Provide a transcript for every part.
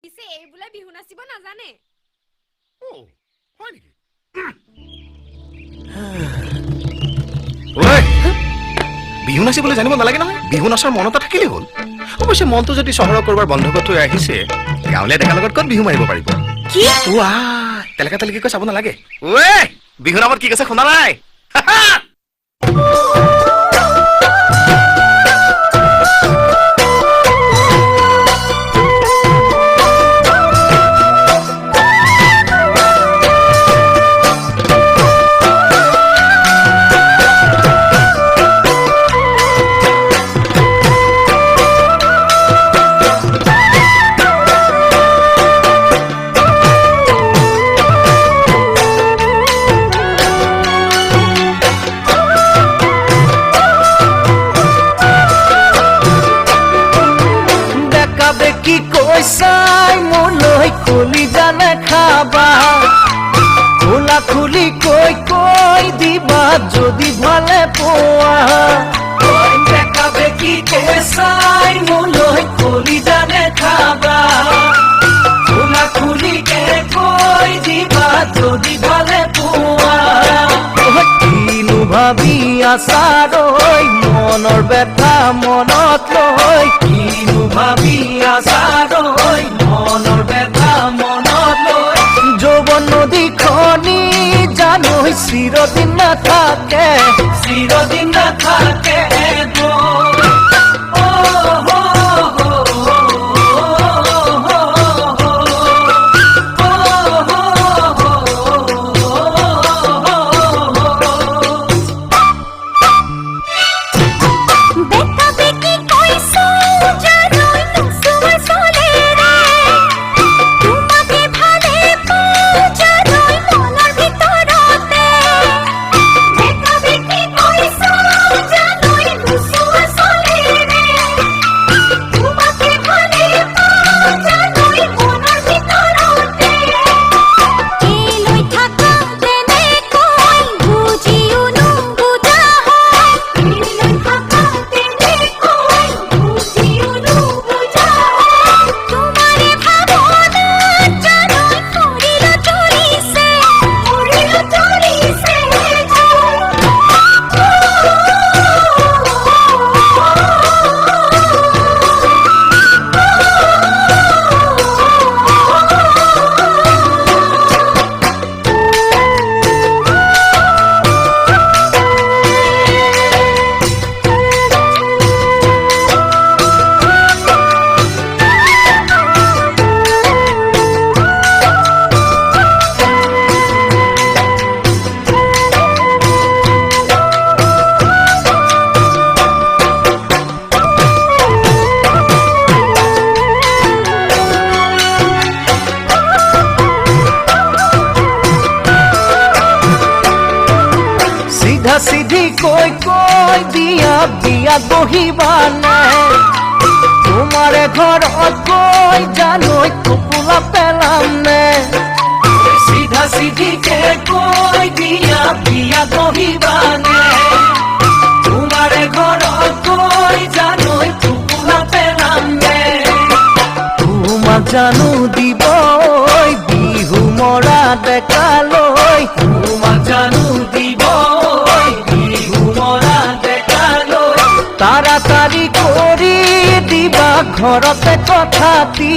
পিছে এই বোলে বিহু নাচিব নাজানে ও হয় নেকি ওই বিহু নাচিবলৈ জানিব নালাগে নহয় বিহু নাচৰ মন এটা থাকিলেই হ'ল অৱশ্যে মনটো যদি চহৰৰ কৰবাৰ বন্ধকত থৈ আহিছে গাঁৱলীয়া ডেকাৰ লগত ক'ত বিহু মাৰিব পাৰিব কি ৱা তেলেকা তেলেকি কৈ চাব নালাগে ঐ বিহু নামত কি কৈছে শুনা নাই খুলি জানে খাবা খোলা খুলি কৈ কৈ দিবা যদি ভালে পোৱা দেখাবে কি কৈছাই মোলৈ খুলি জানে খাবা খোলা খুলি কৈ দিবা যদি ভালে পোৱা কিনো ভাবি আছাৰৈ মনৰ ব্যথা মনত লৈ কিনো ভাবি আছাৰৈ মনৰ ব্যথা মনত লৈ যৌৱন নদীখনি জানো চিৰদিন নাথাকে চিৰদিন নাথাকে সিধি কৈ কৈ দিয়া বিয়াত বহিবানে তোমাৰে ঘৰত গৈ জানৈ টোপোলা পেলাম নে সিধা সিধিকে কৈ দিয়া বিয়াত বহিবানে তোমাৰে ঘৰত গৈ জানৈ টোপোলা পেলাম নে তোমাক জানো দিব বিহু মৰা ডেকালৈ তোমাক জানো দিব তাড়াতাড়ি কৰি দিবা ঘৰতে কথাটি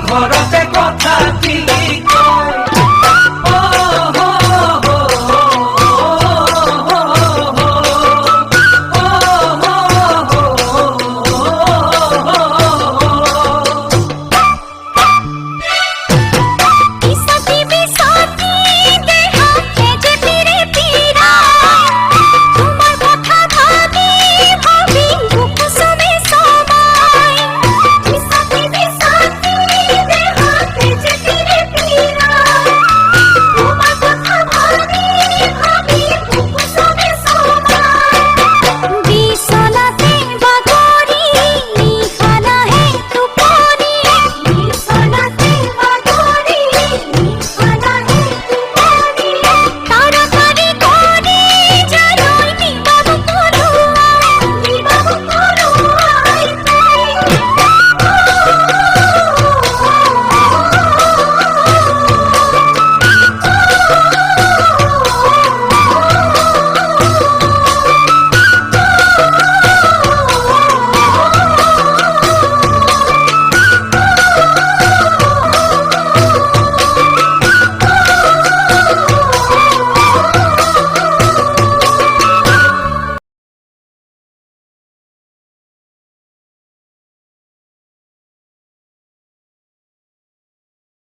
ঘৰত